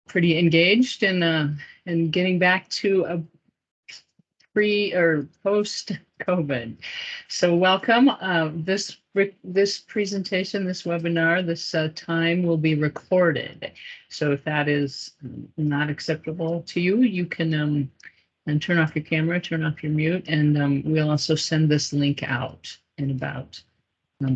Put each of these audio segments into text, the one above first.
pretty engaged in getting back to a pre or post COVID. So welcome. This presentation, this webinar, this time will be recorded. So if that is not acceptable to you, you can and turn off your camera, turn off your mute, and we'll also send this link out in about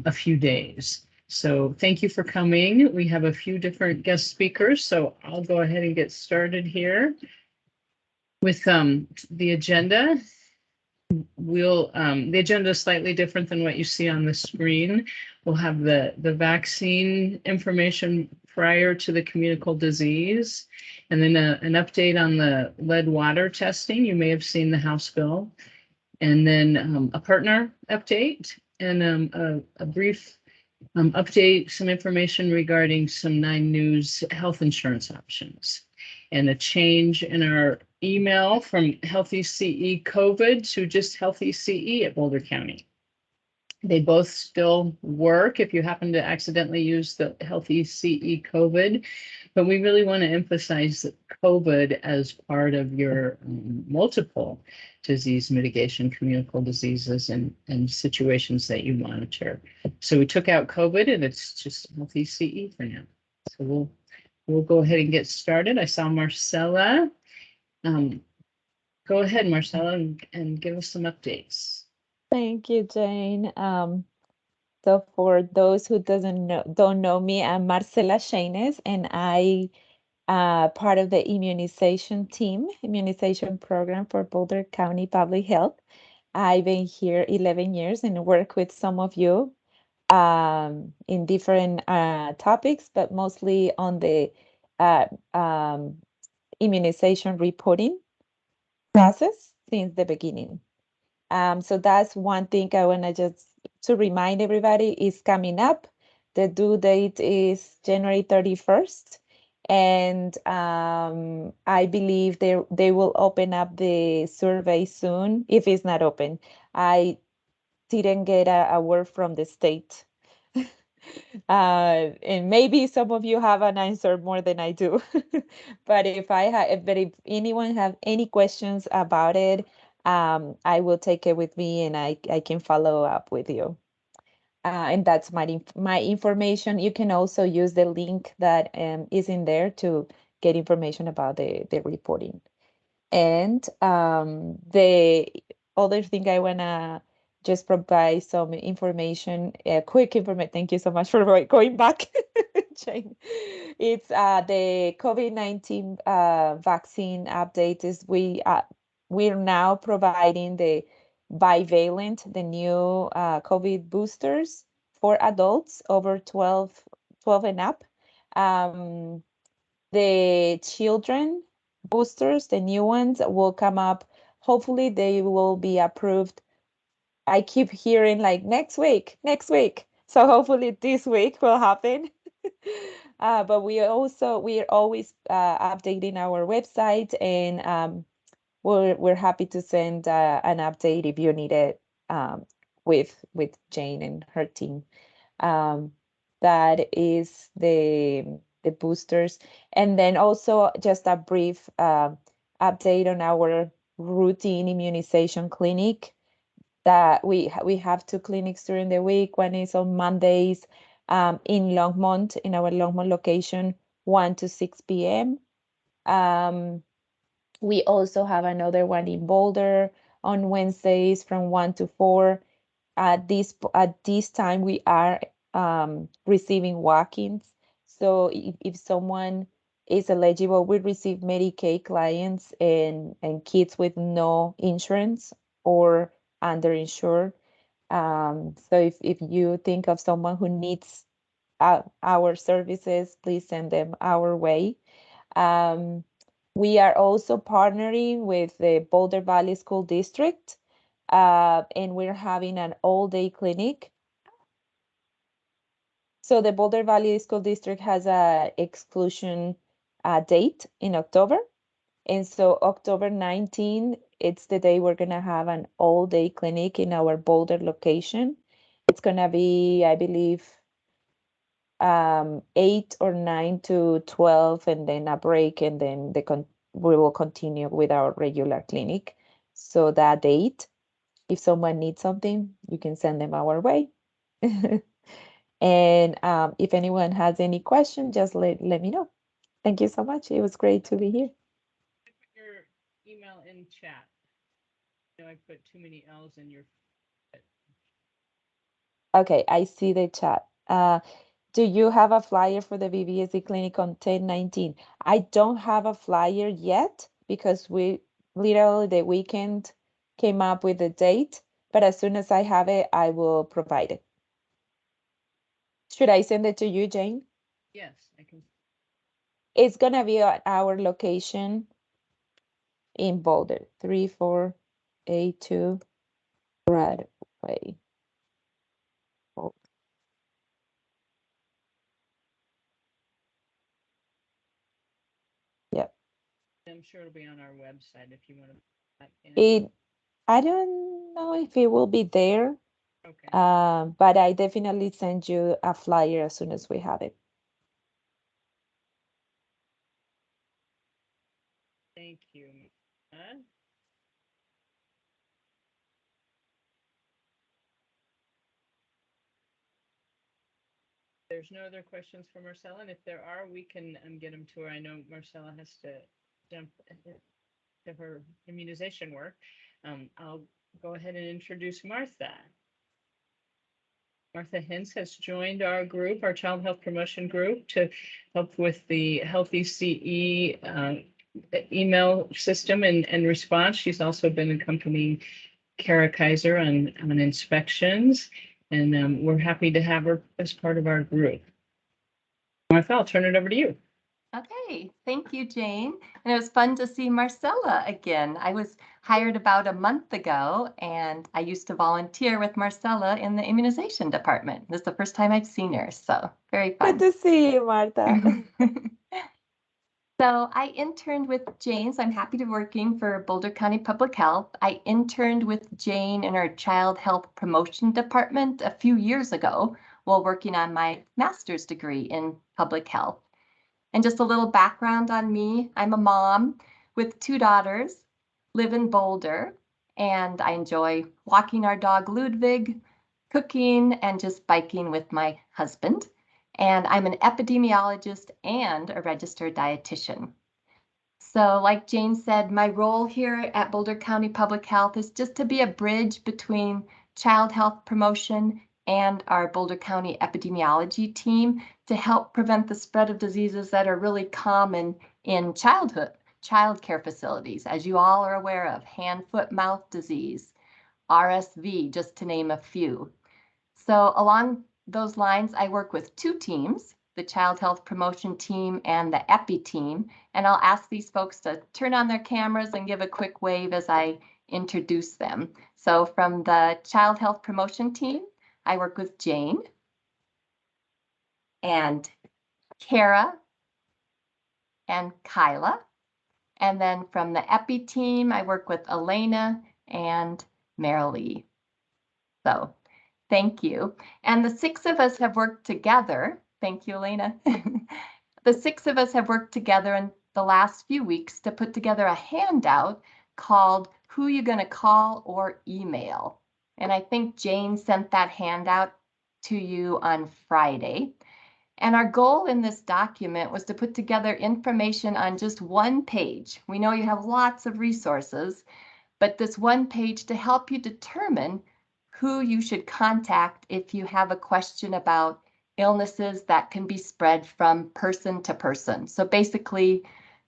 a few days. So thank you for coming. We have a few different guest speakers, so I'll go ahead and get started here with the agenda. The agenda is slightly different than what you see on the screen. We'll have the vaccine information prior to the communicable disease, and then an update on the lead water testing. You may have seen the House bill, and then a partner update, and a brief update, some information regarding some 9News health insurance options, and a change in our email from Healthy CE COVID to just Healthy CE at Boulder County. They both still work if you happen to accidentally use the Healthy CE COVID, but we really want to emphasize COVID as part of your multiple disease mitigation, communicable diseases, and situations that you monitor. So we took out COVID and it's just Healthy CE for now. So we'll go ahead and get started. I saw Marcella. Go ahead, Marcella, and give us some updates. Thank you, Jane. So for those who don't know me, I'm Marcella Shaines, and I part of the immunization team, immunization program for Boulder County Public Health. I've been here 11 years and work with some of you in different topics, but mostly on the immunization reporting process since the beginning. So that's one thing I want to just to remind everybody is coming up. The due date is January 31st. And I believe they will open up the survey soon, if it's not open. I didn't get a word from the state. And maybe some of you have an answer more than I do. But if anyone have any questions about it, I will take it with me and I can follow up with you. And that's my information. You can also use the link that is in there to get information about the reporting. And the other thing I want to just provide some information, quick information. Thank you so much for going back, Jane. It's the COVID-19 vaccine update is we're now providing the bivalent, the new COVID boosters for adults over 12 and up. The children boosters, the new ones will come up. Hopefully they will be approved. I keep hearing like next week. So hopefully this week will happen. But we are always updating our website, and we're happy to send an update if you need it with Jane and her team. That is the boosters, and then also just a brief update on our routine immunization clinic. That we have 2 clinics during the week. One is on Mondays in Longmont, in our Longmont location, 1 to 6 p.m. We also have another one in Boulder on Wednesdays from 1 to 4. At this time, we are receiving walk-ins. So if someone is eligible, we receive Medicaid clients and kids with no insurance or underinsured. So if you think of someone who needs our services, please send them our way. We are also partnering with the Boulder Valley School District, and we're having an all-day clinic. So the Boulder Valley School District has a exclusion date in October. And so October 19, it's the day we're going to have an all-day clinic in our Boulder location. It's going to be, I believe, 8 or 9 to 12, and then a break, and then we will continue with our regular clinic. So that date, if someone needs something, you can send them our way. And if anyone has any question, just let me know. Thank you so much. It was great to be here. Put your email in chat. I put too many L's in your. Okay, I see the chat. Do you have a flyer for the BBSD clinic on 10/19? I don't have a flyer yet because we literally the weekend came up with the date, but as soon as I have it, I will provide it. Should I send it to you, Jane? Yes, I can. It's gonna be at our location in Boulder, 3482 Broadway. Oh, yeah. I'm sure it'll be on our website if you want to. I don't know if it will be there, Okay. but I definitely send you a flyer as soon as we have it. Thank you. There's no other questions for Marcella, and if there are, we can get them to her. I know Marcella has to jump to her immunization work. I'll go ahead and introduce Martha. Martha Hintz has joined our group, our Child Health Promotion Group, to help with the Healthy CE email system and response. She's also been accompanying Kara Kaiser on inspections, and we're happy to have her as part of our group. Martha, I'll turn it over to you. Okay, thank you, Jane. And it was fun to see Marcella again. I was hired about a month ago, and I used to volunteer with Marcella in the immunization department. This is the first time I've seen her, so very fun. Good to see you, Martha. So I interned with Jane, so I'm happy to be working for Boulder County Public Health. I interned with Jane in our Child Health Promotion Department a few years ago while working on my master's degree in public health. And just a little background on me, I'm a mom with 2 daughters, live in Boulder, and I enjoy walking our dog Ludwig, cooking, and just biking with my husband. And I'm an epidemiologist and a registered dietitian. So like Jane said, my role here at Boulder County Public Health is just to be a bridge between child health promotion and our Boulder County epidemiology team to help prevent the spread of diseases that are really common in childcare facilities, as you all are aware of, hand, foot, mouth disease, RSV, just to name a few. So along those lines, I work with 2 teams, the Child Health Promotion team and the EPI team, and I'll ask these folks to turn on their cameras and give a quick wave as I introduce them. So from the Child Health Promotion team, I work with Jane and Kara and Kyla. And then from the EPI team, I work with Elena and Marilee. So thank you. And the 6 of us have worked together. Thank you, Elena. The 6 of us have worked together in the last few weeks to put together a handout called Who You Gonna Call or Email. And I think Jane sent that handout to you on Friday. And our goal in this document was to put together information on just one page. We know you have lots of resources, but this one page to help you determine who you should contact if you have a question about illnesses that can be spread from person to person. So basically,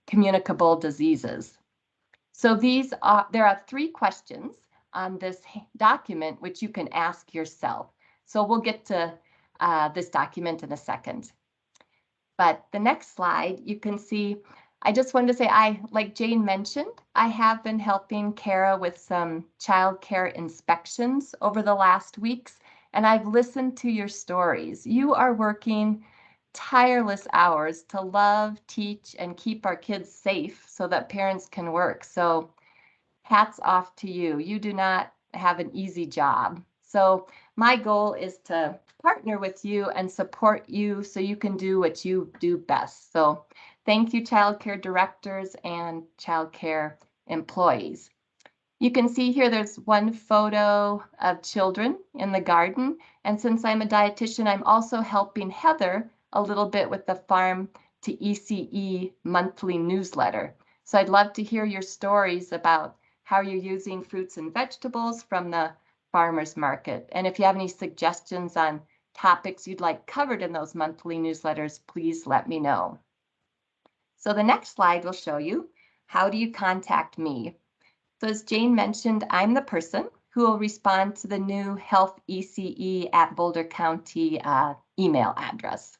communicable diseases. So there are 3 questions on this document which you can ask yourself. So we'll get to this document in a second. But the next slide, you can see, I just wanted to say, like Jane mentioned, I have been helping Kara with some childcare inspections over the last weeks, and I've listened to your stories. You are working tireless hours to love, teach, and keep our kids safe so that parents can work. So hats off to you. You do not have an easy job. So my goal is to partner with you and support you so you can do what you do best. So thank you, childcare directors and childcare employees. You can see here there's one photo of children in the garden. And since I'm a dietitian, I'm also helping Heather a little bit with the Farm to ECE monthly newsletter. So I'd love to hear your stories about how you're using fruits and vegetables from the farmer's market. And if you have any suggestions on topics you'd like covered in those monthly newsletters, please let me know. So the next slide will show you, how do you contact me? So as Jane mentioned, I'm the person who will respond to the new Health ECE at Boulder County email address.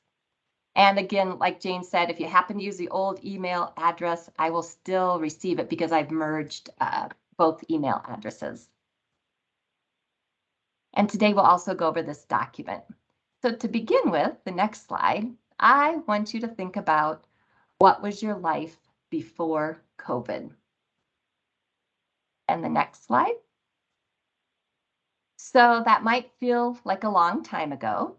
And again, like Jane said, if you happen to use the old email address, I will still receive it because I've merged both email addresses. And today we'll also go over this document. So to begin with, the next slide, I want you to think about what was your life before COVID. And the next slide. So that might feel like a long time ago.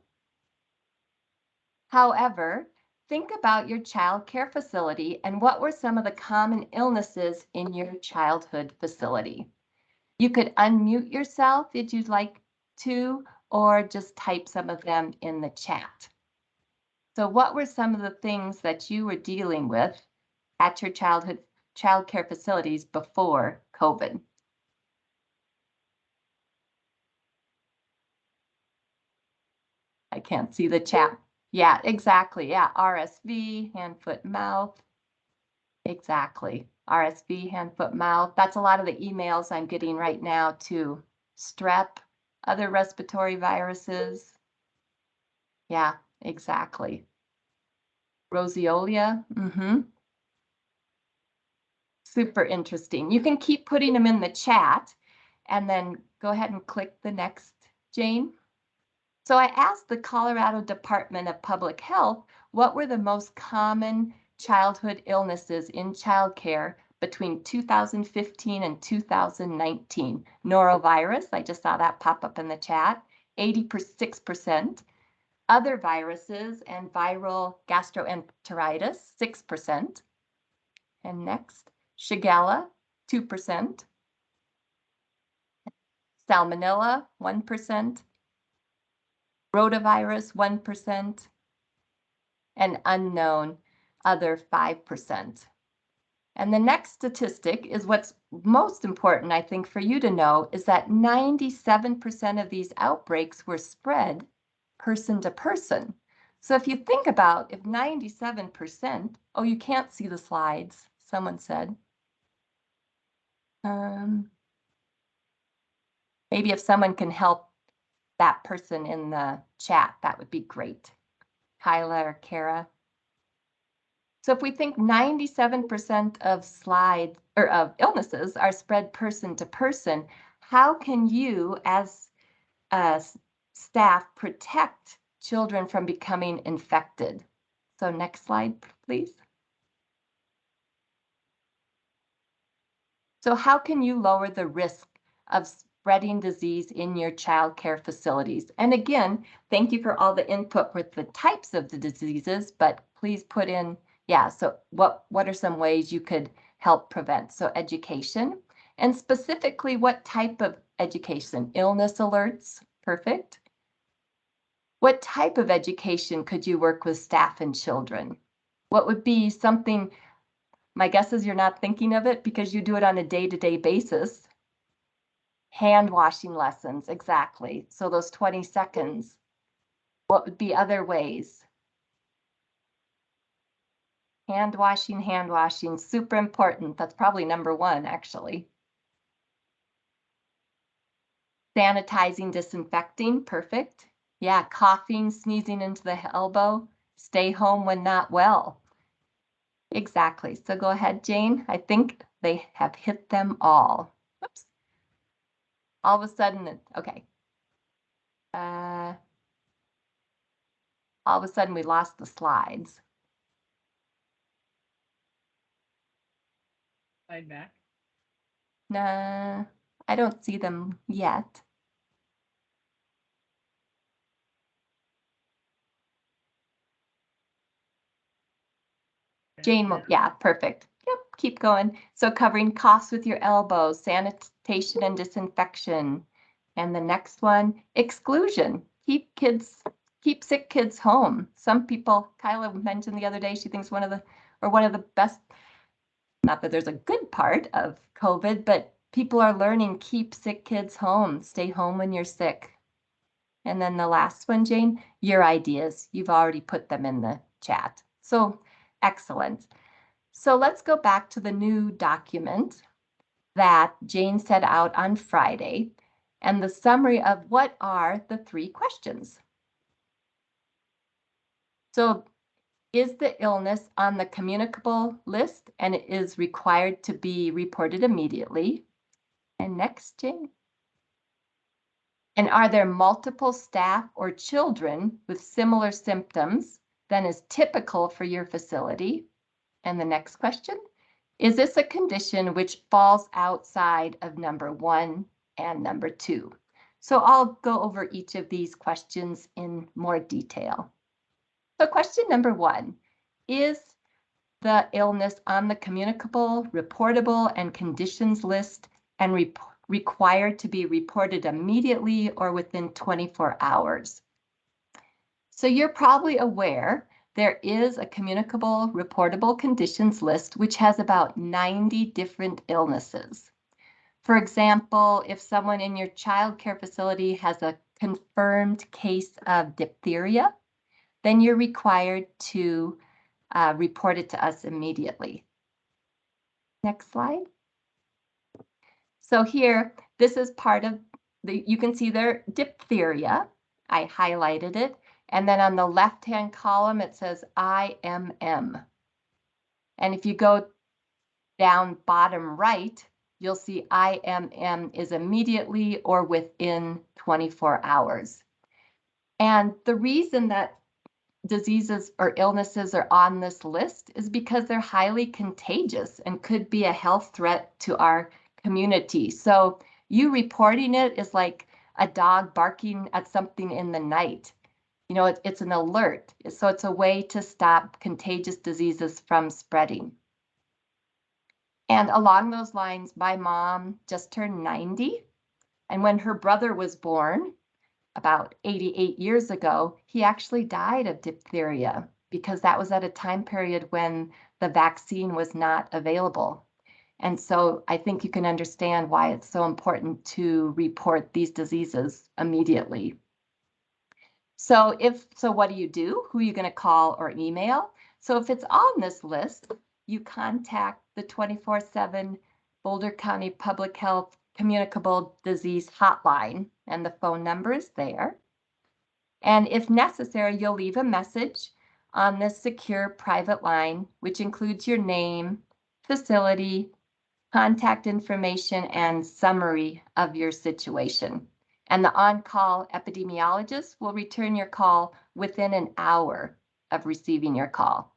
However, think about your child care facility and what were some of the common illnesses in your childhood facility. You could unmute yourself if you'd like to, or just type some of them in the chat. So what were some of the things that you were dealing with at your child care facilities before COVID? I can't see the chat. Yeah, exactly. Yeah, RSV, hand, foot, mouth. Exactly. RSV, hand, foot, mouth. That's a lot of the emails I'm getting right now too. Strep, other respiratory viruses. Yeah, exactly. Roseolia. Super interesting. You can keep putting them in the chat and then go ahead and click the next, Jane. So I asked the Colorado Department of Public Health what were the most common childhood illnesses in childcare between 2015 and 2019. Norovirus, I just saw that pop up in the chat, 86%. Other viruses and viral gastroenteritis, 6%. And next, Shigella, 2%. Salmonella, 1%. Rotavirus, 1%, and unknown, other 5%. And the next statistic is what's most important, I think, for you to know, is that 97% of these outbreaks were spread person to person. So if you think about if 97%, oh, you can't see the slides, someone said. Maybe if someone can help that person in the chat, that would be great. Kyla or Kara. So if we think 97% of slides or of illnesses are spread person to person, how can you as staff protect children from becoming infected? So next slide, please. So how can you lower the risk of spreading disease in your child care facilities? And again, thank you for all the input with the types of the diseases, but please put in, yeah, so what are some ways you could help prevent? So education, and specifically what type of education? Illness alerts, perfect. What type of education could you work with staff and children? What would be something, my guess is you're not thinking of it because you do it on a day-to-day basis. Hand washing lessons, exactly. So those 20 seconds, what would be other ways? Hand washing, super important. That's probably number one, actually. Sanitizing, disinfecting, perfect. Yeah, coughing, sneezing into the elbow, stay home when not well. Exactly. So go ahead, Jane. I think they have hit them all. Whoops. All of a sudden, okay. All of a sudden we lost the slides. Slide back. I don't see them yet. Jane, yeah, perfect. Yep, keep going. So covering coughs with your elbows, sanitation and disinfection. And the next one, exclusion. Keep sick kids home. Some people, Kyla mentioned the other day, she thinks one of the best, not that there's a good part of COVID, but people are learning, keep sick kids home, stay home when you're sick. And then the last one, Jane, your ideas. You've already put them in the chat. So excellent. So let's go back to the new document that Jane set out on Friday and the summary of what are the 3 questions. So is the illness on the communicable list and it is required to be reported immediately? And next, Jane. And are there multiple staff or children with similar symptoms than is typical for your facility? And the next question, is this a condition which falls outside of number 1 and number 2? So I'll go over each of these questions in more detail. So question number 1, is the illness on the communicable, reportable, and conditions list and required to be reported immediately or within 24 hours? So you're probably aware there is a communicable, reportable conditions list, which has about 90 different illnesses. For example, if someone in your child care facility has a confirmed case of diphtheria, then you're required to report it to us immediately. Next slide. So here, this is part of you can see there, diphtheria. I highlighted it. And then on the left-hand column, it says IMM. And if you go down bottom right, you'll see IMM is immediately or within 24 hours. And the reason that diseases or illnesses are on this list is because they're highly contagious and could be a health threat to our community. So you reporting it is like a dog barking at something in the night. You know, it's an alert. So it's a way to stop contagious diseases from spreading. And along those lines, my mom just turned 90. And when her brother was born, about 88 years ago, he actually died of diphtheria because that was at a time period when the vaccine was not available. And so I think you can understand why it's so important to report these diseases immediately. So what do? Who are you going to call or email? So if it's on this list, you contact the 24/7 Boulder County Public Health Communicable Disease Hotline, and the phone number is there. And if necessary, you'll leave a message on this secure private line, which includes your name, facility, contact information, and summary of your situation. And the on-call epidemiologist will return your call within an hour of receiving your call.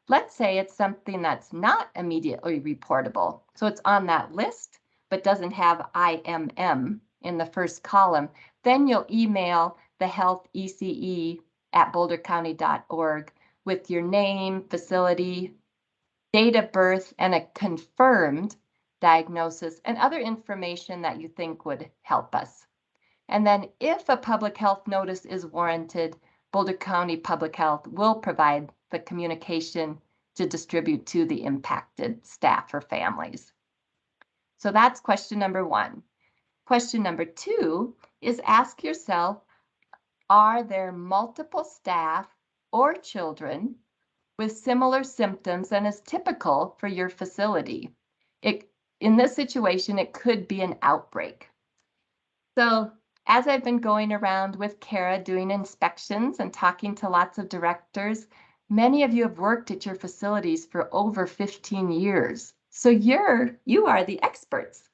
Let's say it's something that's not immediately reportable. So it's on that list, but doesn't have IMM in the first column. Then you'll email the health ECE at bouldercounty.org with your name, facility, date of birth, and a confirmed diagnosis and other information that you think would help us. And then if a public health notice is warranted, Boulder County Public Health will provide the communication to distribute to the impacted staff or families. So that's question number 1. Question number 2 is ask yourself, are there multiple staff or children with similar symptoms than is typical for your facility? In this situation, it could be an outbreak. So as I've been going around with Kara doing inspections and talking to lots of directors, many of you have worked at your facilities for over 15 years. So you are the experts.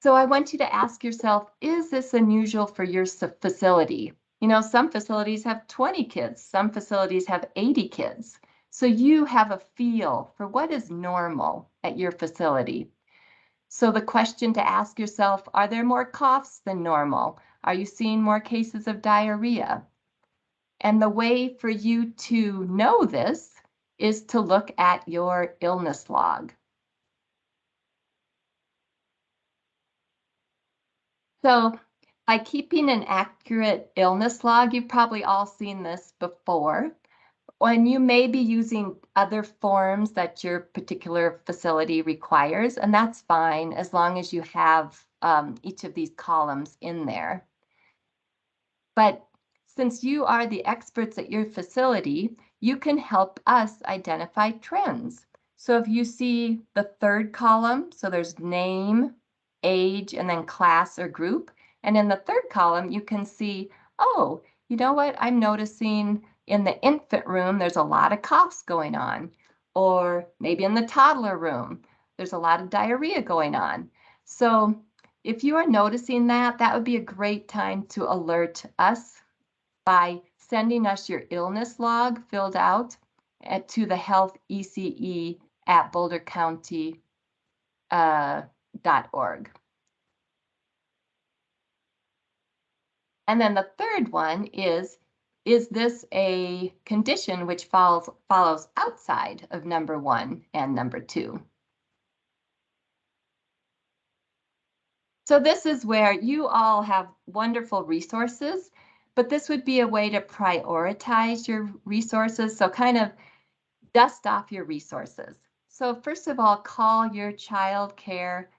So I want you to ask yourself, is this unusual for your facility? You know, some facilities have 20 kids, some facilities have 80 kids. So you have a feel for what is normal at your facility. So the question to ask yourself, are there more coughs than normal? Are you seeing more cases of diarrhea? And the way for you to know this is to look at your illness log. So by keeping an accurate illness log, you've probably all seen this before. When you may be using other forms that your particular facility requires, and that's fine as long as you have each of these columns in there. But since you are the experts at your facility, you can help us identify trends. So if you see the third column, so there's name, age, and then class or group. And in the third column, you can see, oh, you know what? I'm noticing in the infant room, there's a lot of coughs going on. Or maybe in the toddler room, there's a lot of diarrhea going on. So if you are noticing that, that would be a great time to alert us by sending us your illness log filled out to the health ECE at bouldercounty.org. And then the third one is this a condition which follows outside of number 1 and number 2? So this is where you all have wonderful resources, but this would be a way to prioritize your resources. So kind of dust off your resources. So first of all, call your child care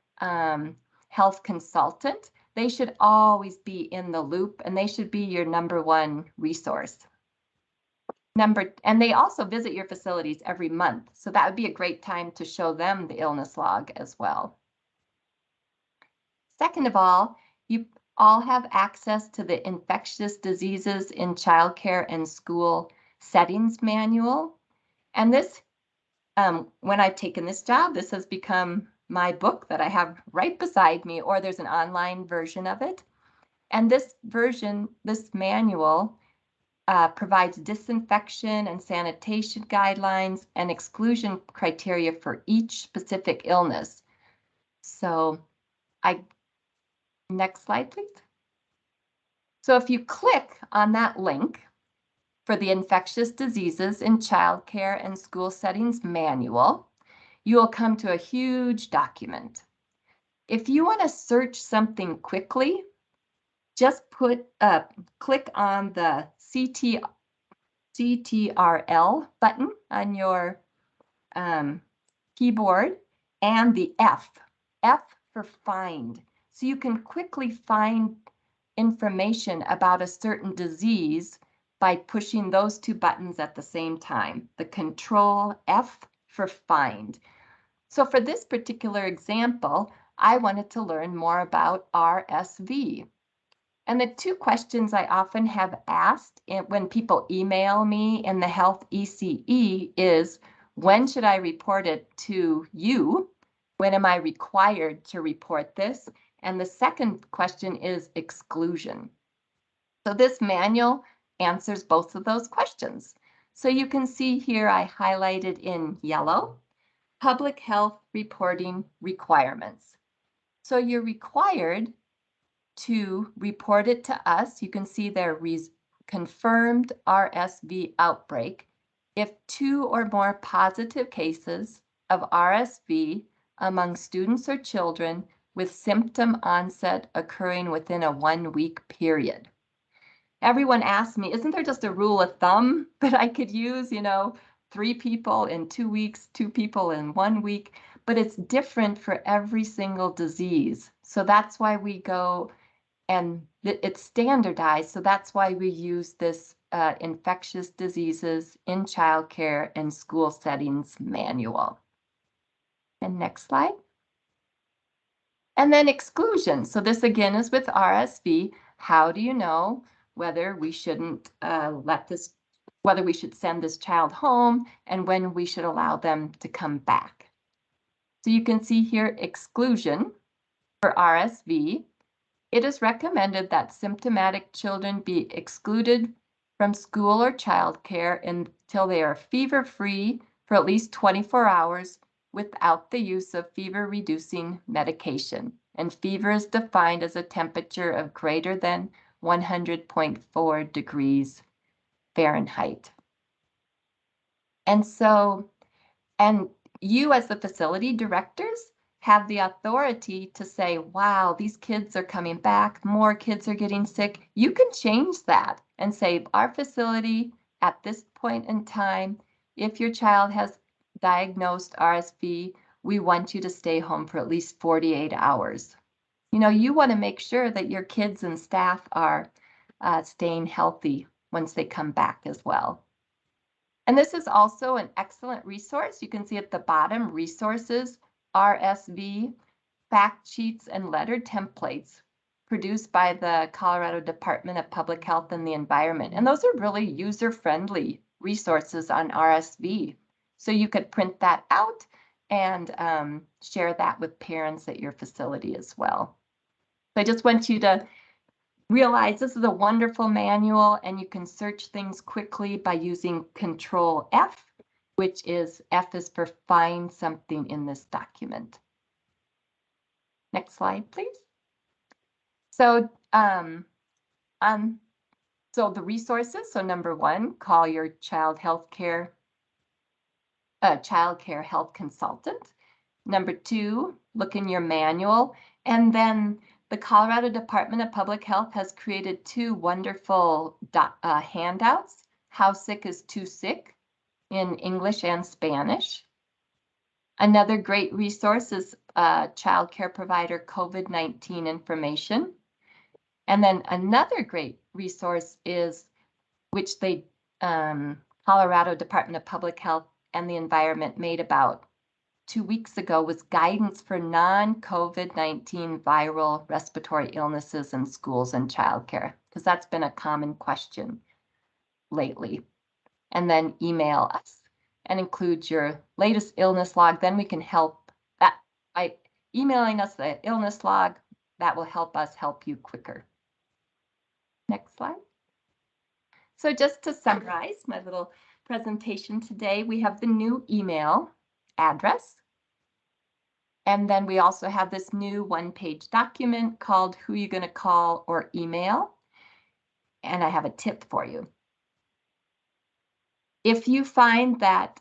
health consultant. They should always be in the loop, and they should be your number 1 resource. And they also visit your facilities every month. So that would be a great time to show them the illness log as well. Second of all, you all have access to the Infectious Diseases in Childcare and School Settings Manual. And this, when I've taken this job, this has become my book that I have right beside me, or there's an online version of it. And this version, this manual, provides disinfection and sanitation guidelines and exclusion criteria for each specific illness. So next slide, please. So if you click on that link for the Infectious Diseases in Childcare and School Settings Manual, you will come to a huge document. If you want to search something quickly, just click on the CTRL button on your keyboard and the F for find. So you can quickly find information about a certain disease by pushing those 2 buttons at the same time, the Control F for find. So for this particular example, I wanted to learn more about RSV. And the 2 questions I often have asked when people email me in the Health ECE is, when should I report it to you? When am I required to report this? And the second question is exclusion. So this manual answers both of those questions. So you can see here I highlighted in yellow, public health reporting requirements. So you're required to report it to us. You can see there confirmed RSV outbreak if 2 or more positive cases of RSV among students or children with symptom onset occurring within a 1-week period. Everyone asks me, isn't there just a rule of thumb that I could use, 3 people in 2 weeks, 2 people in 1 week, but it's different for every single disease. So that's why we go and it's standardized. So that's why we use this Infectious Diseases in Childcare and School Settings Manual. And next slide. And then exclusion. So this again is with RSV. How do you know whether we shouldn't whether we should send this child home and when we should allow them to come back? So you can see here exclusion for RSV. It is recommended that symptomatic children be excluded from school or childcare until they are fever-free for at least 24 hours without the use of fever-reducing medication. And fever is defined as a temperature of greater than 100.4 degrees Fahrenheit. And so, and you as the facility directors have the authority to say, wow, these kids are coming back, more kids are getting sick. You can change that and say, our facility at this point in time, if your child has diagnosed RSV, we want you to stay home for at least 48 hours. You know, you want to make sure that your kids and staff are staying healthy once they come back as well. And this is also an excellent resource. You can see at the bottom, resources, RSV, fact sheets, and letter templates produced by the Colorado Department of Public Health and the Environment. And those are really user-friendly resources on RSV. So you could print that out and share that with parents at your facility as well. So I just want you to realize this is a wonderful manual, and you can search things quickly by using Control F, which is F is for find something in this document. Next slide, please. So, so the resources. So number one, call your child care health consultant. Number two, look in your manual, and then the Colorado Department of Public Health has created two wonderful handouts, How Sick is Too Sick, in English and Spanish. Another great resource is child care provider COVID-19 information. And then another great resource is, which the Colorado Department of Public Health and the Environment made about 2 weeks ago, was guidance for non-COVID-19 viral respiratory illnesses in schools and childcare, because that's been a common question lately. And then email us and include your latest illness log. Then we can help that by emailing us the illness log. That will help us help you quicker. Next slide. So just to summarize my little presentation today, we have the new email address. And then we also have this new one-page document called Who You Gonna Call or Email. And I have a tip for you. If you find that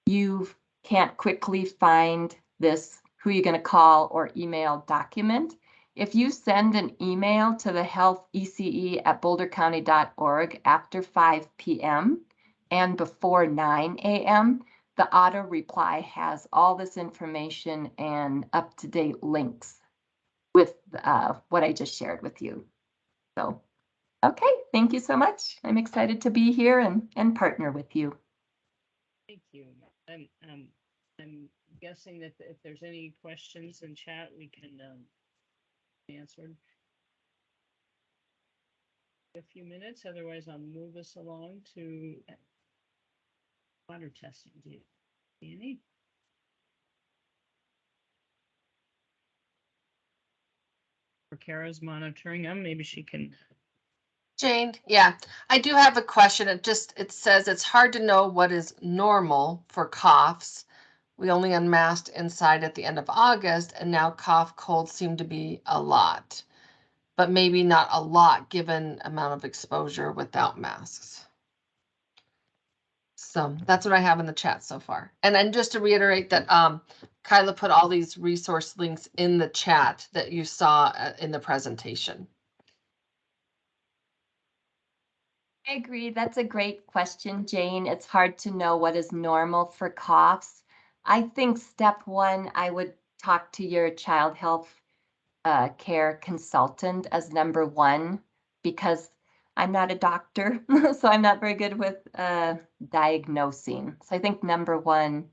you can't quickly find this Who You Gonna Call or Email document, if you send an email to the healthece@bouldercounty.org after 5 p.m. and before 9 a.m., the auto reply has all this information and up-to-date links with what I just shared with you. So, okay, thank you so much. I'm excited to be here and partner with you. Thank you. I'm guessing that if there's any questions in chat, we can answer a few minutes. Otherwise, I'll move us along to water testing. Do you see any? Or Kara's monitoring them. Maybe she can. Jane, yeah, I do have a question. It says it's hard to know what is normal for coughs. We only unmasked inside at the end of August, and now cough, cold seem to be a lot, but maybe not a lot given amount of exposure without masks. So that's what I have in the chat so far. And then just to reiterate that Kyla put all these resource links in the chat that you saw in the presentation. I agree. That's a great question, Jane. It's hard to know what is normal for coughs. I think step one, I would talk to your child health care consultant as number one, because I'm not a doctor, so I'm not very good with diagnosing. So I think number one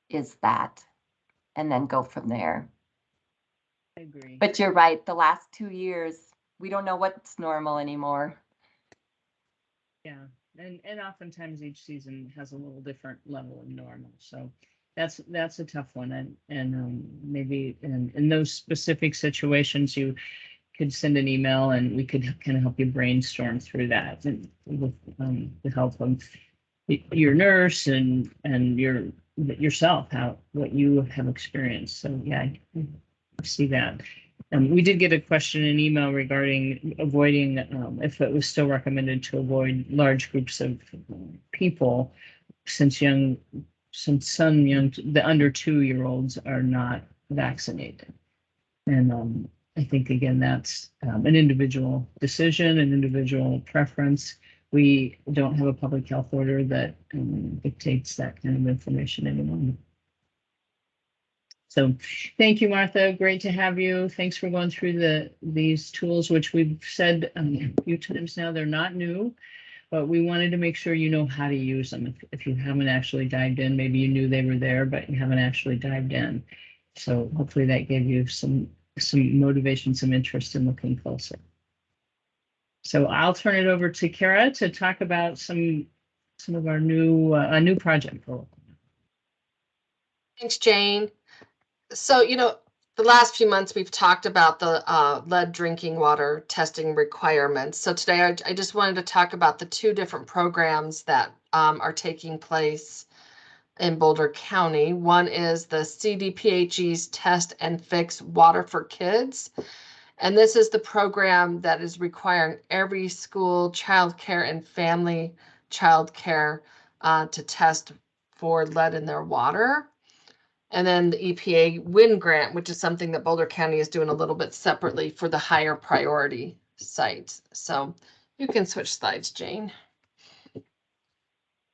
is that, and then go from there. I agree. But you're right, the last 2 years, we don't know what's normal anymore. Yeah, and oftentimes each season has a little different level of normal. So that's a tough one, and maybe in those specific situations you could send an email and we could kind of help you brainstorm through that, and with the help of your nurse and yourself, what you have experienced. So yeah, I see that. We did get a question in email regarding avoiding, if it was still recommended to avoid large groups of people since the under 2-year-olds are not vaccinated. And I think, again, that's an individual decision, an individual preference. We don't have a public health order that dictates that kind of information anymore. So thank you, Martha. Great to have you. Thanks for going through these tools, which we've said a few times now, they're not new, but we wanted to make sure you know how to use them. If you haven't actually dived in, maybe you knew they were there, but you haven't actually dived in. So hopefully that gave you some motivation, some interest in looking closer. So I'll turn it over to Kara to talk about some of our new project. Thanks, Jane. So, the last few months we've talked about the lead drinking water testing requirements. So today I just wanted to talk about the 2 different programs that are taking place in Boulder County. One is the CDPHE's Test and Fix Water for Kids. And this is the program that is requiring every school, childcare, and family childcare to test for lead in their water. And then the EPA Win Grant, which is something that Boulder County is doing a little bit separately for the higher priority sites. So you can switch slides, Jane.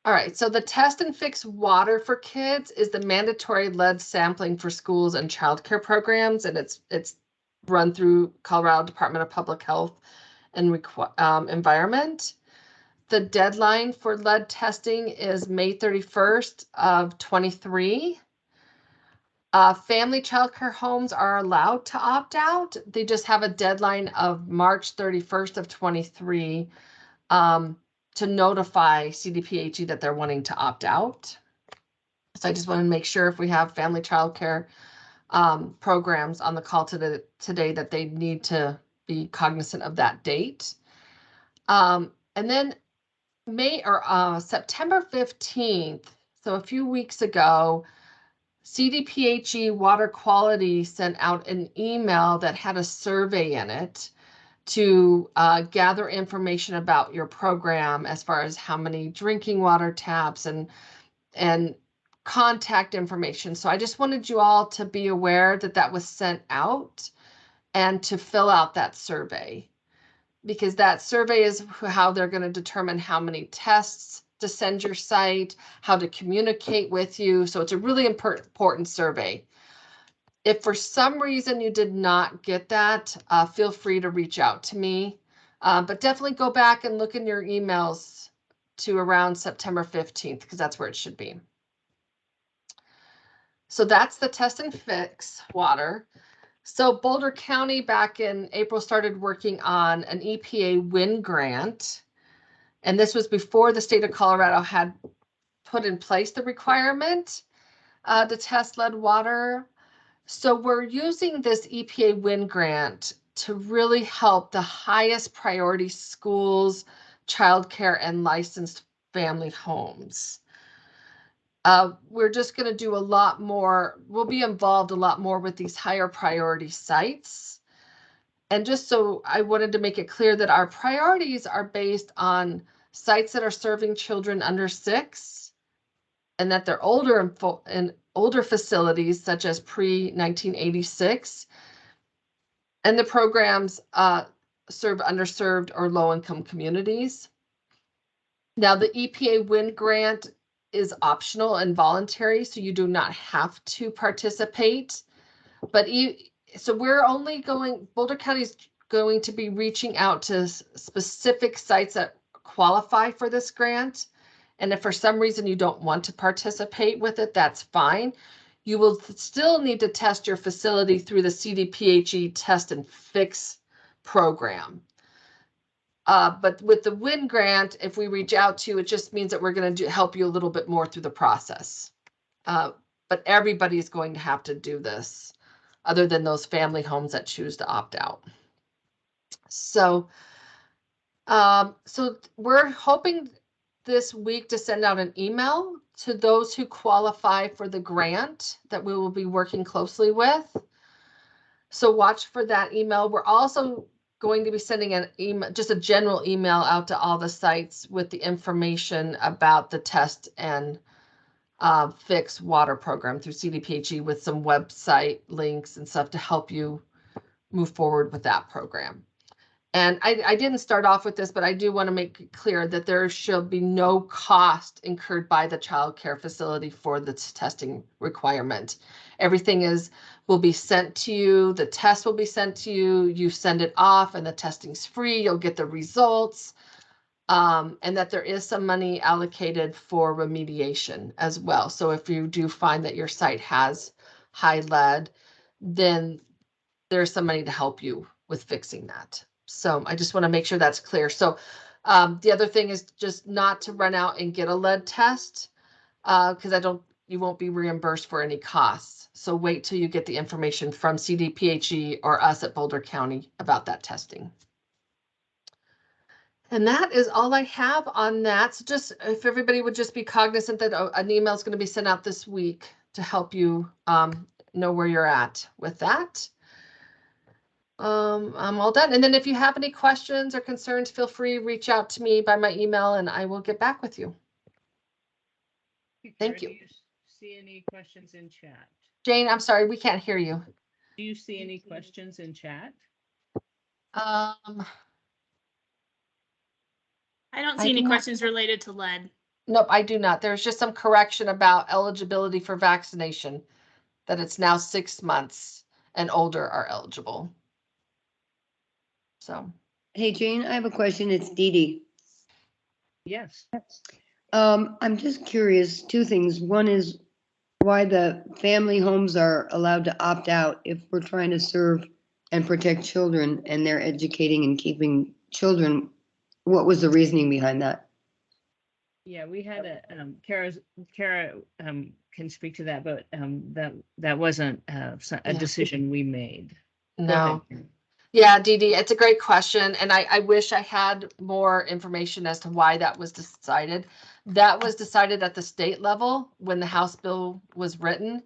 All right, so the Test and Fix Water for Kids is the mandatory lead sampling for schools and childcare programs, and it's run through Colorado Department of Public Health and Environment. The deadline for lead testing is May 31st of 23. Family childcare homes are allowed to opt out. They just have a deadline of March 31st of 23 to notify CDPHE that they're wanting to opt out. So I just want to make sure if we have family childcare programs on the call today that they need to be cognizant of that date. And then September 15th, so a few weeks ago, CDPHE Water Quality sent out an email that had a survey in it to gather information about your program as far as how many drinking water taps and contact information. So I just wanted you all to be aware that that was sent out and to fill out that survey, because that survey is how they're going to determine how many tests to send your site, how to communicate with you. So it's a really important survey. If for some reason you did not get that, feel free to reach out to me, but definitely go back and look in your emails to around September 15th, because that's where it should be. So that's the Test and Fix Water. So Boulder County back in April started working on an EPA Win Grant. And this was before the state of Colorado had put in place the requirement to test lead water. So we're using this EPA Win Grant to really help the highest priority schools, childcare, and licensed family homes. We're just going to do a lot more. We'll be involved a lot more with these higher priority sites. And just so I wanted to make it clear that our priorities are based on sites that are serving children under 6, and that they're older and older facilities such as pre-1986, and the programs serve underserved or low-income communities. Now, the EPA Win Grant is optional and voluntary, so you do not have to participate. But so we're only Boulder County is going to be reaching out to specific sites that qualify for this grant. And if for some reason you don't want to participate with it, that's fine. You will still need to test your facility through the CDPHE Test and Fix program. But with the Win Grant, if we reach out to you, it just means that we're going to help you a little bit more through the process. But everybody's going to have to do this, other than those family homes that choose to opt out. So, so we're hoping this week to send out an email to those who qualify for the grant that we will be working closely with. So watch for that email. We're also going to be sending an email, just a general email out to all the sites with the information about the test and fix water program through CDPHE with some website links and stuff to help you move forward with that program. And I didn't start off with this, but I do want to make it clear that there shall be no cost incurred by the child care facility for this testing requirement. Everything will be sent to you. The test will be sent to you. You send it off and the testing's free. You'll get the results. And that there is some money allocated for remediation as well. So if you do find that your site has high lead, then there's some money to help you with fixing that. So I just want to make sure that's clear. So the other thing is just not to run out and get a lead test because you won't be reimbursed for any costs. So wait till you get the information from CDPHE or us at Boulder County about that testing. And that is all I have on that. So just if everybody would just be cognizant that an email is going to be sent out this week to help you know where you're at with that. I'm all done. And then if you have any questions or concerns, feel free to reach out to me by my email and I will get back with you. Thank you. Do you see any questions in chat? Jane, I'm sorry, we can't hear you. Do you see any questions in chat? I don't see any questions related to lead. Nope, I do not. There's just some correction about eligibility for vaccination, that it's now 6 months and older are eligible. So. Hey, Jane, I have a question. It's Dee Dee. Yes. I'm just curious, two things. One is why the family homes are allowed to opt out if we're trying to serve and protect children and they're educating and keeping children. What was the reasoning behind that? Yeah, we had a Kara can speak to that, but that wasn't a decision we made. No. Yeah, Dee Dee, it's a great question. And I wish I had more information as to why that was decided. That was decided at the state level when the House bill was written.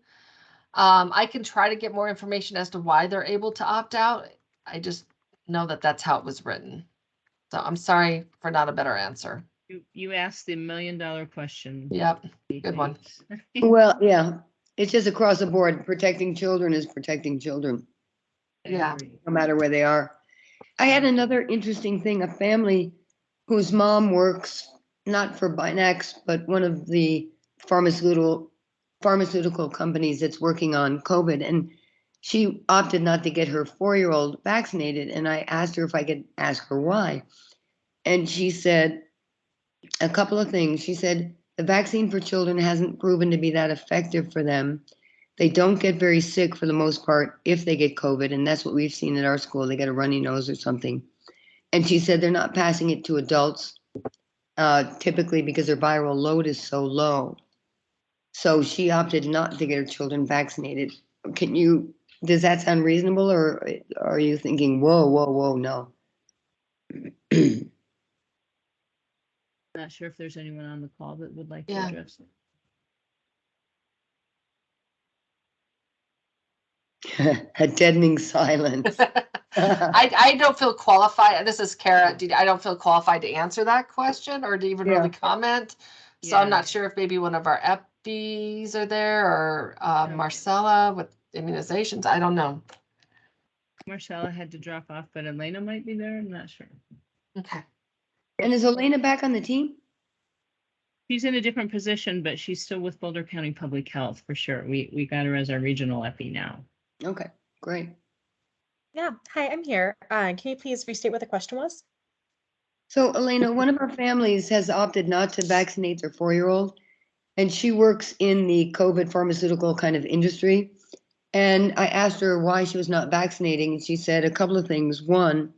I can try to get more information as to why they're able to opt out. I just know that that's how it was written. So I'm sorry for not a better answer. You asked the $1 million question. Yep, good one. Well, yeah, it's just across the board. Protecting children is protecting children. Yeah. No matter where they are. I had another interesting thing, a family whose mom works not for Binax, but one of the pharmaceutical companies that's working on COVID. And she opted not to get her 4-year-old vaccinated. And I asked her if I could ask her why. And she said a couple of things. She said the vaccine for children hasn't proven to be that effective for them. They don't get very sick for the most part if they get COVID, and that's what we've seen at our school. They get a runny nose or something. And she said they're not passing it to adults, typically because their viral load is so low. So she opted not to get her children vaccinated. Does that sound reasonable, or are you thinking, whoa, no? Not sure if there's anyone on the call that would like to Yeah. address it. A deadening silence. I don't feel qualified. This is Kara. I don't feel qualified to answer that question or to even really comment. So I'm not sure if maybe one of our EPs are there or Marcella with immunizations. I don't know. Marcella had to drop off, but Elena might be there. I'm not sure. Okay. And is Elena back on the team? She's in a different position, but she's still with Boulder County Public Health for sure. We got her as our regional EPI now. Okay, great. Yeah, hi, I'm here. Can you please restate what the question was? So Elena, one of our families has opted not to vaccinate their 4-year-old, and she works in the COVID pharmaceutical kind of industry. And I asked her why she was not vaccinating, and she said a couple of things. One,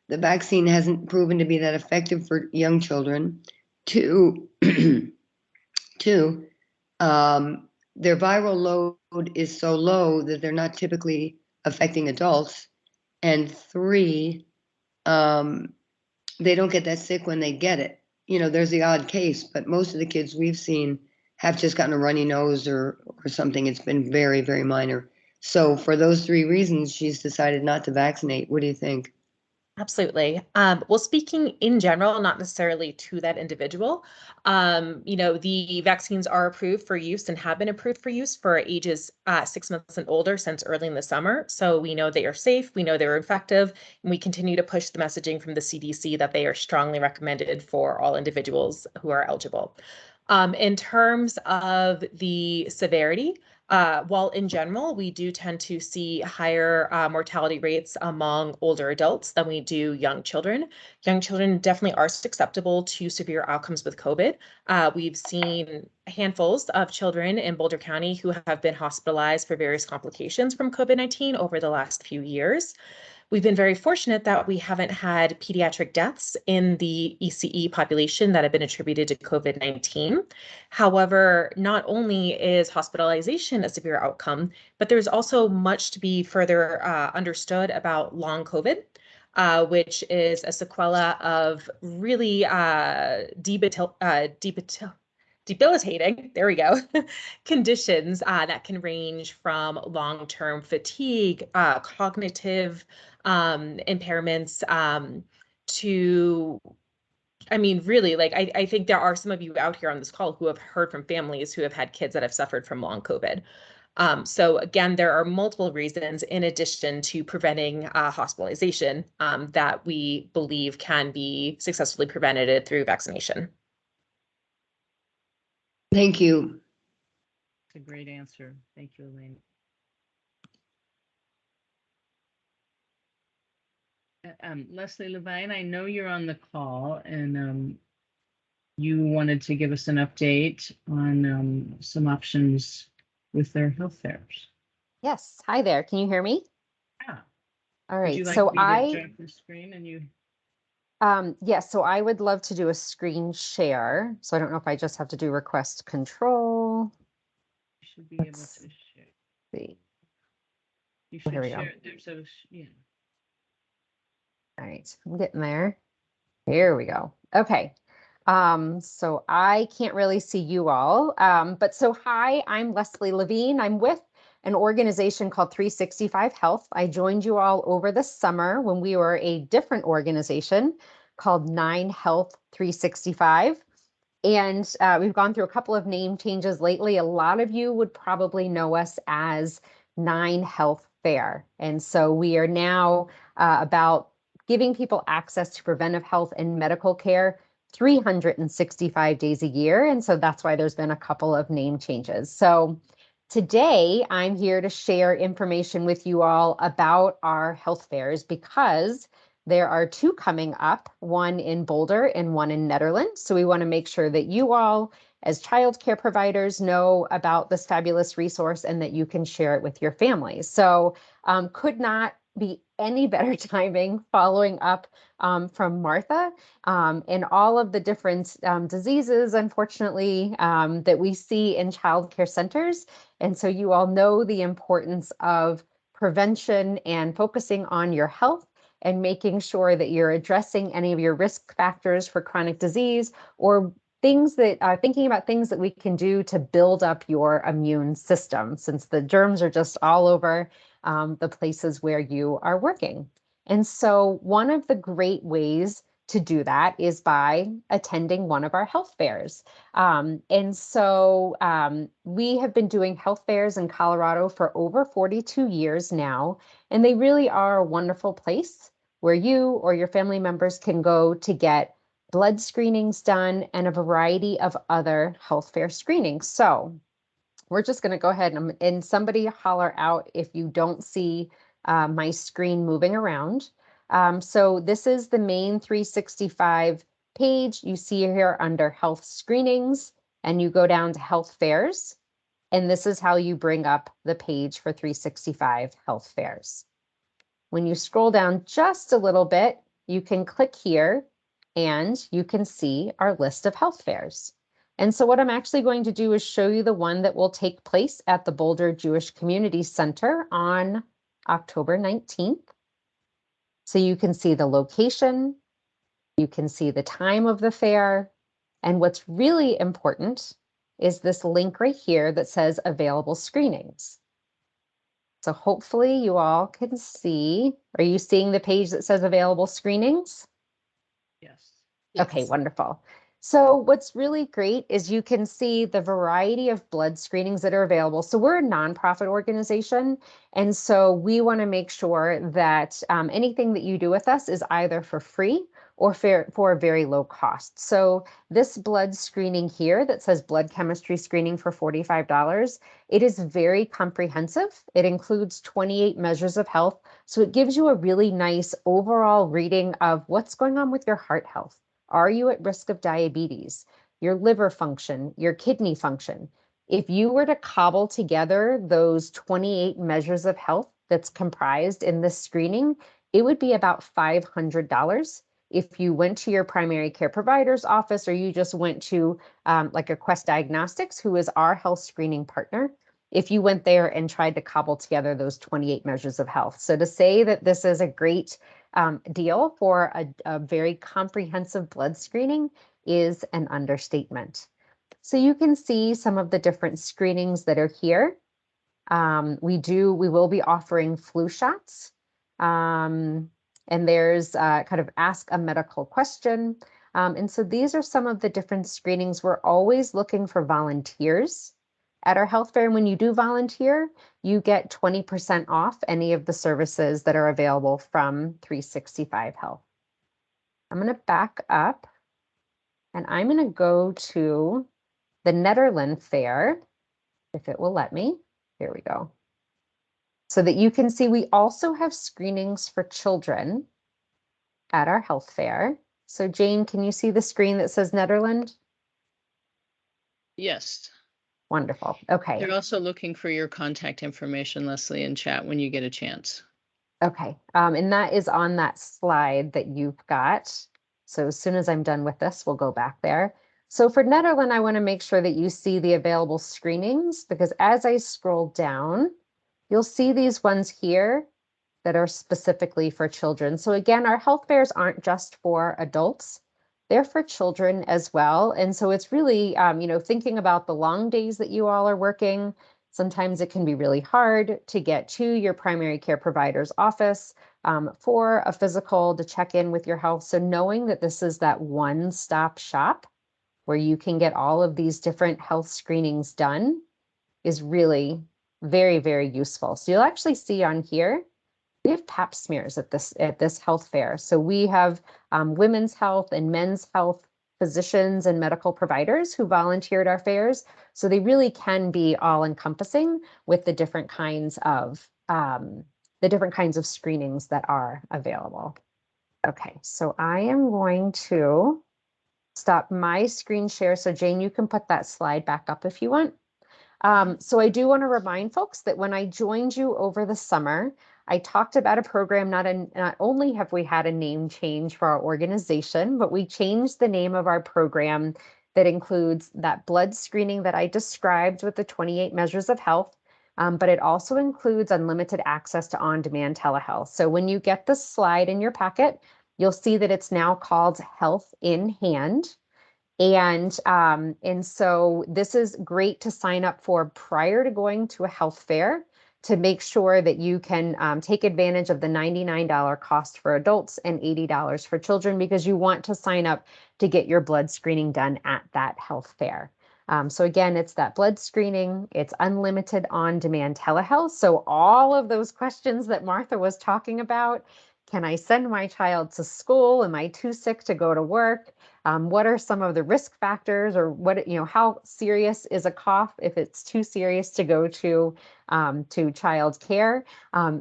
the vaccine hasn't proven to be that effective for young children. Two, their viral load is so low that they're not typically affecting adults. And 3, they don't get that sick when they get it. You know, there's the odd case, but most of the kids we've seen have just gotten a runny nose or something. It's been very, very minor. So for those 3 reasons, she's decided not to vaccinate. What do you think? Absolutely. Well, speaking in general, not necessarily to that individual, the vaccines are approved for use and have been approved for use for ages 6 months and older since early in the summer. So we know they are safe, we know they're effective, and we continue to push the messaging from the CDC that they are strongly recommended for all individuals who are eligible. In terms of the severity, while in general, we do tend to see higher mortality rates among older adults than we do young children. Young children definitely are susceptible to severe outcomes with COVID. We've seen handfuls of children in Boulder County who have been hospitalized for various complications from COVID-19 over the last few years. We've been very fortunate that we haven't had pediatric deaths in the ECE population that have been attributed to COVID-19. However, not only is hospitalization a severe outcome, but there's also much to be further understood about long COVID, which is a sequela of really debilitating, there we go, conditions that can range from long-term fatigue, cognitive impairments, to, I mean, really, like, I think there are some of you out here on this call who have heard from families who have had kids that have suffered from long COVID. So again, there are multiple reasons in addition to preventing hospitalization that we believe can be successfully prevented through vaccination. Thank you. It's a great answer. Thank you, Elaine. Leslie Levine, I know you're on the call and you wanted to give us an update on some options with their health fairs. Yes. Hi there. Can you hear me? Yeah. All Would you right. like So me to jump the screen and you? yes, so I would love to do a screen share. So I don't know if I just have to do request control. You should be able to share. See. You Oh, here should we go. share. There's a, yeah. All right, I'm getting there. Here we go. Okay. So I can't really see you all. But so hi, I'm Leslie Levine. I'm with an organization called 365 Health. I joined you all over the summer when we were a different organization called 9 Health 365. And we've gone through a couple of name changes lately. A lot of you would probably know us as 9 Health Fair. And so we are now about giving people access to preventive health and medical care 365 days a year. And so that's why there's been a couple of name changes. So today I'm here to share information with you all about our health fairs because there are 2 coming up, one in Boulder and one in Netherlands. So we want to make sure that you all, as childcare providers, know about this fabulous resource and that you can share it with your families. So could not be any better timing following up from Martha and all of the different diseases, unfortunately, that we see in childcare centers. And so you all know the importance of prevention and focusing on your health and making sure that you're addressing any of your risk factors for chronic disease or things that thinking about things that we can do to build up your immune system, since the germs are just all over the places where you are working. And so one of the great ways to do that is by attending one of our health fairs. And so we have been doing health fairs in Colorado for over 42 years now, and they really are a wonderful place where you or your family members can go to get blood screenings done and a variety of other health fair screenings. So we're just going to go ahead and somebody holler out if you don't see my screen moving around. So this is the main 365 page. You see here under health screenings, and you go down to health fairs. And this is how you bring up the page for 365 health fairs. When you scroll down just a little bit, you can click here and you can see our list of health fairs. And so what I'm actually going to do is show you the one that will take place at the Boulder Jewish Community Center on October 19th. So you can see the location, you can see the time of the fair, and what's really important is this link right here that says available screenings. So hopefully you all can see. Are you seeing the page that says available screenings? Yes. Okay, Yes. wonderful. So what's really great is you can see the variety of blood screenings that are available. So we're a nonprofit organization, and so we want to make sure that anything that you do with us is either for free or for a very low cost. So this blood screening here that says blood chemistry screening for $45, it is very comprehensive. It includes 28 measures of health. So it gives you a really nice overall reading of what's going on with your heart health. Are you at risk of diabetes, your liver function, your kidney function? If you were to cobble together those 28 measures of health that's comprised in this screening, it would be about $500. If you went to your primary care provider's office, or you just went to like a Quest Diagnostics, who is our health screening partner, if you went there and tried to cobble together those 28 measures of health. So to say that this is a great deal for a very comprehensive blood screening is an understatement. So you can see some of the different screenings that are here. We will be offering flu shots. And there's kind of ask a medical question. And so these are some of the different screenings. We're always looking for volunteers at our health fair. And when you do volunteer, you get 20% off any of the services that are available from 365 Health. I'm going to back up and I'm going to go to the Netherlands Fair, if it will let me. Here we go. So that you can see we also have screenings for children at our health fair. So Jane, can you see the screen that says Netherlands? Yes. Wonderful. Okay. They're also looking for your contact information, Leslie, in chat when you get a chance. Okay. And that is on that slide that you've got. So as soon as I'm done with this, we'll go back there. So for Netherlands, I want to make sure that you see the available screenings, because as I scroll down, you'll see these ones here that are specifically for children. So again, our health fairs aren't just for adults, they're for children as well. And so it's really, thinking about the long days that you all are working. Sometimes it can be really hard to get to your primary care provider's office for a physical to check in with your health. So knowing that this is that one-stop shop where you can get all of these different health screenings done is really very, very useful. So you'll actually see on here, we have pap smears at this health fair. So we have women's health and men's health physicians and medical providers who volunteer at our fairs. So they really can be all encompassing with the different kinds of screenings that are available. Okay, so I am going to stop my screen share. So Jane, you can put that slide back up if you want. So I do want to remind folks that when I joined you over the summer, I talked about a program. Not only have we had a name change for our organization, but we changed the name of our program that includes that blood screening that I described with the 28 measures of health, but it also includes unlimited access to on-demand telehealth. So when you get the slide in your packet, you'll see that it's now called Health in Hand. And so this is great to sign up for prior to going to a health fair to make sure that you can take advantage of the $99 cost for adults and $80 for children, because you want to sign up to get your blood screening done at that health fair. So again, it's that blood screening, it's unlimited on-demand telehealth. So all of those questions that Martha was talking about, can I send my child to school? Am I too sick to go to work? What are some of the risk factors, or how serious is a cough if it's too serious to go to child care?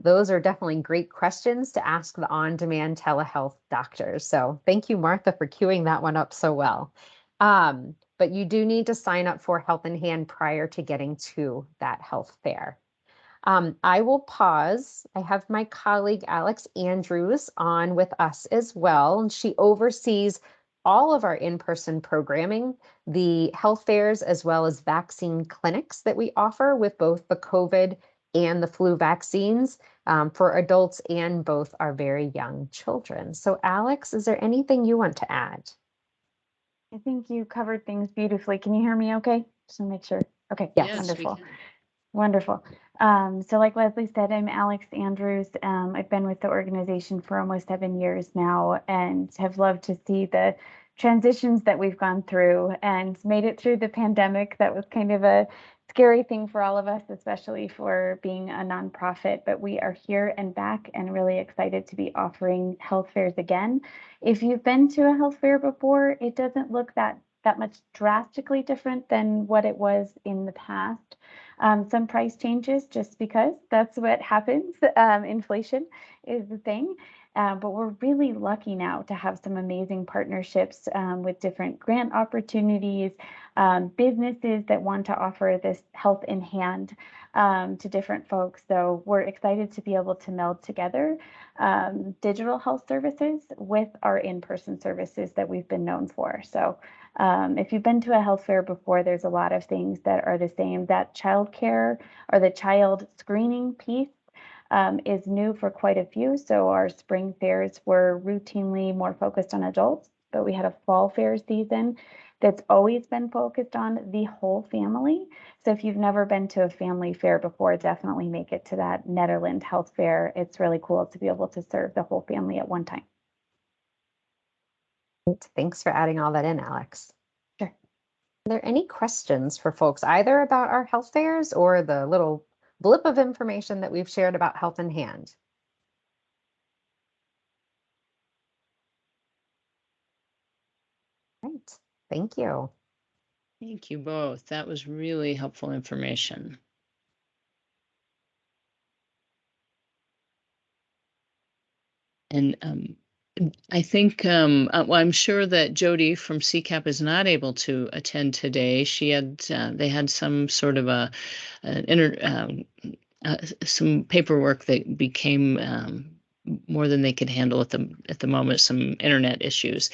Those are definitely great questions to ask the on-demand telehealth doctors. So thank you, Martha, for queuing that one up so well. But you do need to sign up for Health in Hand prior to getting to that health fair. I will pause. I have my colleague Alex Andrews on with us as well, and she oversees all of our in-person programming, the health fairs, as well as vaccine clinics that we offer with both the COVID and the flu vaccines for adults and both our very young children. So Alex, is there anything you want to add? I think you covered things beautifully. Can you hear me okay? Just to make sure. Okay, Yes. Yes, we wonderful. can. Wonderful. So like Leslie said, I'm Alex Andrews. I've been with the organization for almost 7 years now and have loved to see the transitions that we've gone through and made it through the pandemic. That was kind of a scary thing for all of us, especially for being a nonprofit, but we are here and back and really excited to be offering health fairs again. If you've been to a health fair before, it doesn't look that much drastically different than what it was in the past. Some price changes just because that's what happens. Inflation is the thing. But we're really lucky now to have some amazing partnerships with different grant opportunities, businesses that want to offer this health in hand to different folks. So we're excited to be able to meld together digital health services with our in-person services that we've been known for. So if you've been to a health fair before, there's a lot of things that are the same. That childcare or the child screening piece is new for quite a few. So our spring fairs were routinely more focused on adults, but we had a fall fair season that's always been focused on the whole family. So if you've never been to a family fair before, definitely make it to that Netherland Health Fair. It's really cool to be able to serve the whole family at one time. Thanks for adding all that in, Alex. Sure. Are there any questions for folks either about our health fairs or the little blip of information that we've shared about Health in Hand? Right. Thank you. Thank you both. That was really helpful information. And I think, well, I'm sure that Jody from CCAP is not able to attend today. She had, they had some sort of some paperwork that became more than they could handle at the moment, some internet issues.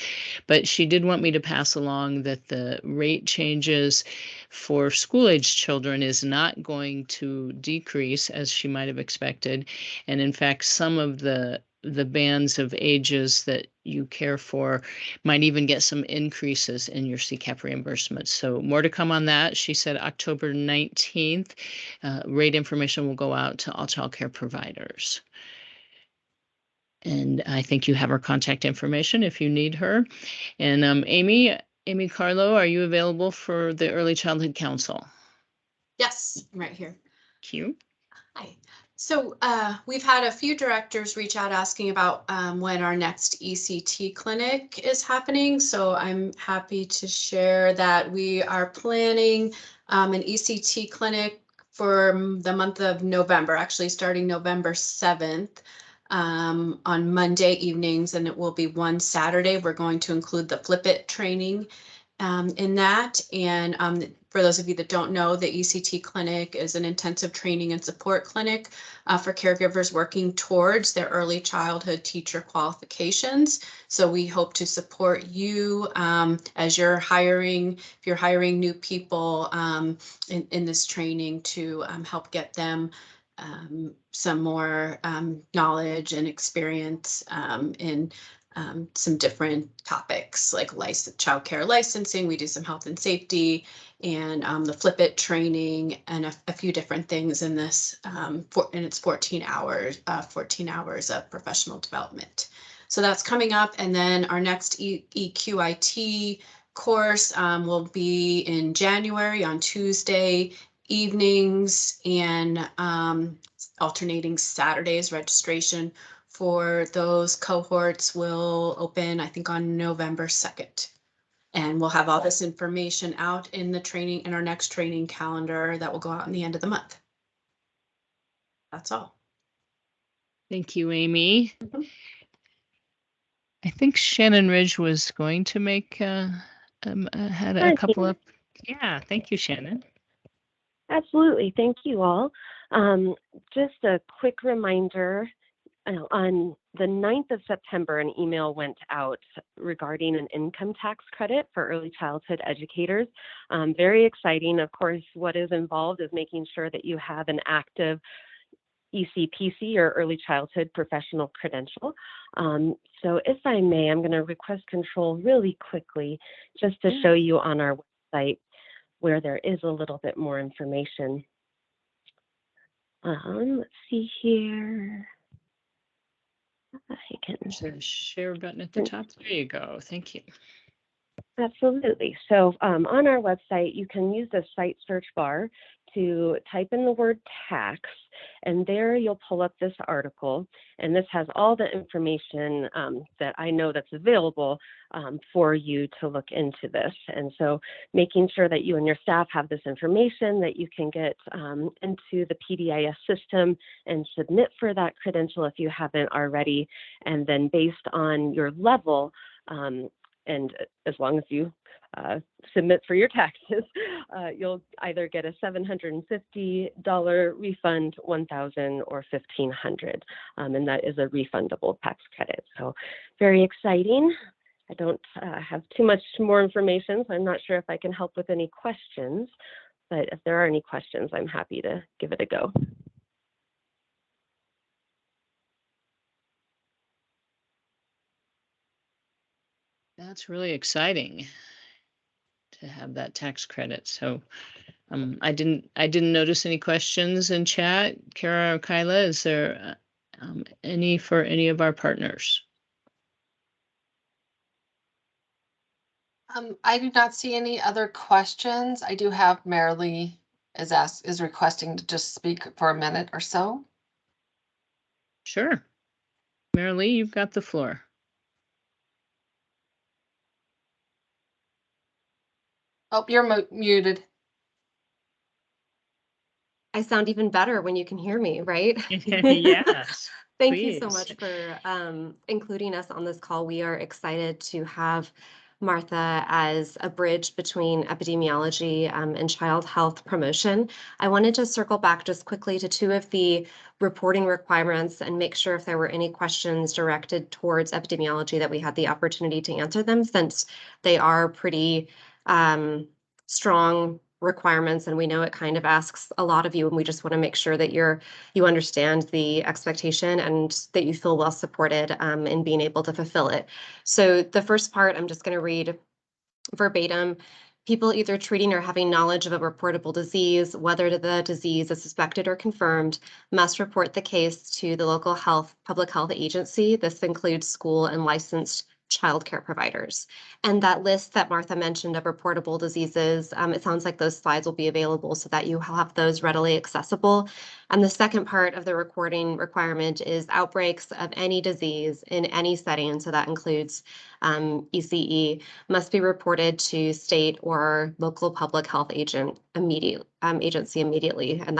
But she did want me to pass along that the rate changes for school-age children is not going to decrease as she might have expected. And in fact, some of the bands of ages that you care for might even get some increases in your CCAP reimbursement. So more to come on that. She said October 19th, rate information will go out to all child care providers. And I think you have her contact information if you need her. And Amy Carlo, are you available for the Early Childhood Council? Yes, I'm right here. Thank you. Hi. So we've had a few directors reach out asking about when our next ECT clinic is happening. So I'm happy to share that we are planning an ECT clinic for the month of November, actually starting November 7th. On Monday evenings, and it will be one Saturday. We're going to include the Flip It training in that. And for those of you that don't know, the ECT clinic is an intensive training and support clinic for caregivers working towards their early childhood teacher qualifications. So we hope to support you as you're hiring, if you're hiring new people in this training to help get them some more knowledge and experience in some different topics like child care licensing. We do some health and safety and the Flip It training and a few different things in this and it's 14 hours of professional development. So that's coming up. And then our next EQIT course will be in January on Tuesday evenings and alternating Saturdays. Registration for those cohorts will open, I think, on November 2nd. And we'll have all this information out in the training, in our next training calendar that will go out in the end of the month. That's all. Thank you, Amy. I think Shannon Ridge was going to make had a couple of. Yeah, thank you, Shannon. Absolutely. Thank you all. Just a quick reminder, on the 9th of September, an email went out regarding an income tax credit for early childhood educators. Very exciting. Of course, what is involved is making sure that you have an active ECPC or early childhood professional credential. So if I may, I'm going to request control really quickly just to show you on our website where there is a little bit more information. Let's see here. I can. There's a share button at the top. There you go. Thank you. Absolutely. So on our website, you can use the site search bar to type in the word tax, and there you'll pull up this article. And this has all the information that I know that's available for you to look into this. And so making sure that you and your staff have this information that you can get into the PDIS system and submit for that credential if you haven't already. And then based on your level, and as long as you submit for your taxes, you'll either get a $750 refund, $1,000 or $1,500, and that is a refundable tax credit. So very exciting. I don't have too much more information, so I'm not sure if I can help with any questions, but if there are any questions, I'm happy to give it a go. That's really exciting to have that tax credit. So I didn't notice any questions in chat. Kara or Kyla, is there any for any of our partners? I do not see any other questions. I do have Marilee is requesting to just speak for a minute or so. Sure. Marilee, you've got the floor. Oh, you're muted. I sound even better when you can hear me, right? Yes. Thank you so please. much for including us on this call. We are excited to have Martha as a bridge between epidemiology and child health promotion. I wanted to circle back just quickly to two of the reporting requirements and make sure if there were any questions directed towards epidemiology that we had the opportunity to answer them, since they are pretty strong requirements, and we know it kind of asks a lot of you, and we just want to make sure that you understand the expectation and that you feel well supported in being able to fulfill it. So the first part, I'm just going to read verbatim. People either treating or having knowledge of a reportable disease, whether the disease is suspected or confirmed, must report the case to the local public health agency. This includes school and licensed childcare providers. And that list that Martha mentioned of reportable diseases, it sounds like those slides will be available so that you have those readily accessible. And the second part of the recording requirement is outbreaks of any disease in any setting, so that includes ECE, must be reported to state or local public health agency immediately. And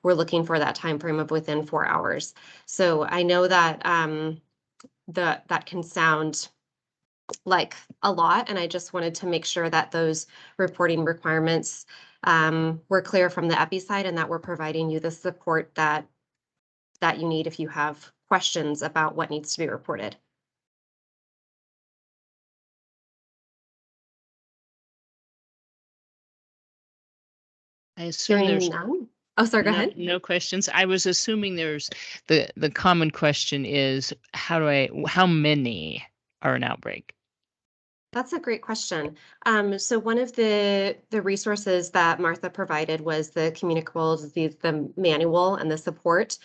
we're looking for that time frame of within 4 hours. So I know that that can sound like a lot, and I just wanted to make sure that those reporting requirements were clear from the EPI side, and that we're providing you the support that you need if you have questions about what needs to be reported. I assume there's none. Oh, sorry, go ahead. No questions. I was assuming there's the common question is how many are an outbreak? That's a great question. So one of the resources that Martha provided was the communicable disease, the manual and the support.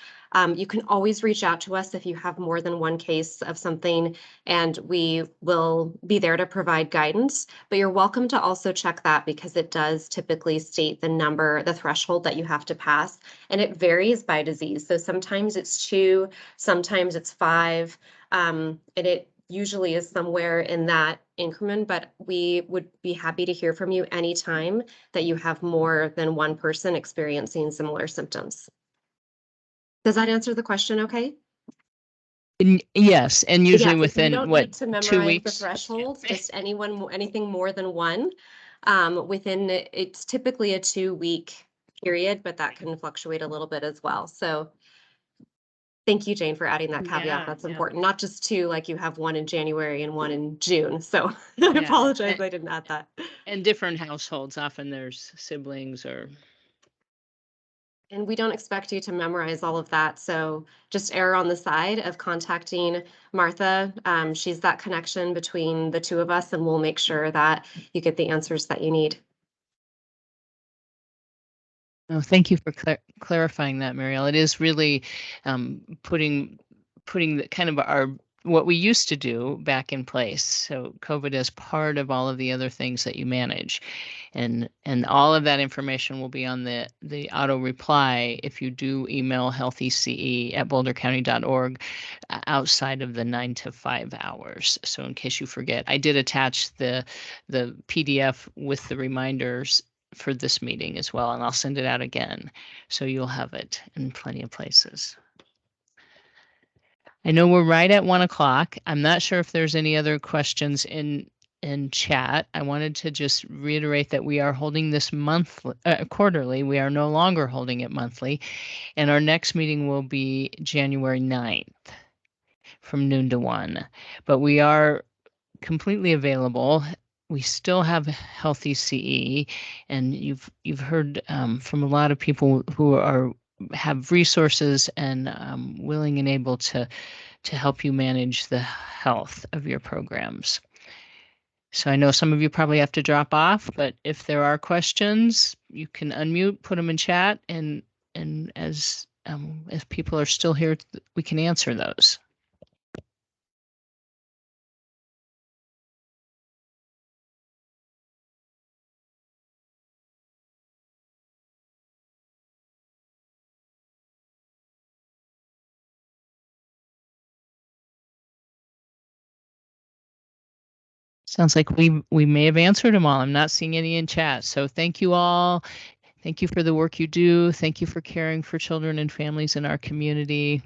You can always reach out to us if you have more than one case of something, and we will be there to provide guidance. But you're welcome to also check that, because it does typically state the threshold that you have to pass, and it varies by disease. So sometimes it's 2, sometimes it's 5, and it usually is somewhere in that increment, but we would be happy to hear from you anytime that you have more than one person experiencing similar symptoms. Does that answer the question okay? Yes, and usually yes, within you don't what, need to memorize 2 weeks? the threshold, just anything more than one. It's typically a 2-week period, but that can fluctuate a little bit as well. So thank you, Jane, for adding that caveat. Yeah, That's yeah. important. Not just 2, like you have one in January and one in June. So I apologize, I didn't add that. And different households, often there's siblings or. And we don't expect you to memorize all of that. So just err on the side of contacting Martha. She's that connection between the two of us, and we'll make sure that you get the answers that you need. Oh, thank you for clarifying that, Marielle. It is really putting the kind of our what we used to do back in place. So COVID is part of all of the other things that you manage, and all of that information will be on the auto reply if you do email healthyce@bouldercounty.org outside of the 9 to 5 hours. So in case you forget, I did attach the PDF with the reminders for this meeting as well, and I'll send it out again, so you'll have it in plenty of places. I know we're right at 1 o'clock. I'm not sure if there's any other questions in chat. I wanted to just reiterate that we are holding this quarterly. We are no longer holding it monthly, and our next meeting will be January 9th from noon to 1. But we are completely available. We still have Healthy CE, and you've heard from a lot of people who have resources and willing and able to help you manage the health of your programs. So I know some of you probably have to drop off, but if there are questions, you can unmute, put them in chat, and as if people are still here, we can answer those. Sounds like we may have answered them all. I'm not seeing any in chat. So thank you all. Thank you for the work you do. Thank you for caring for children and families in our community.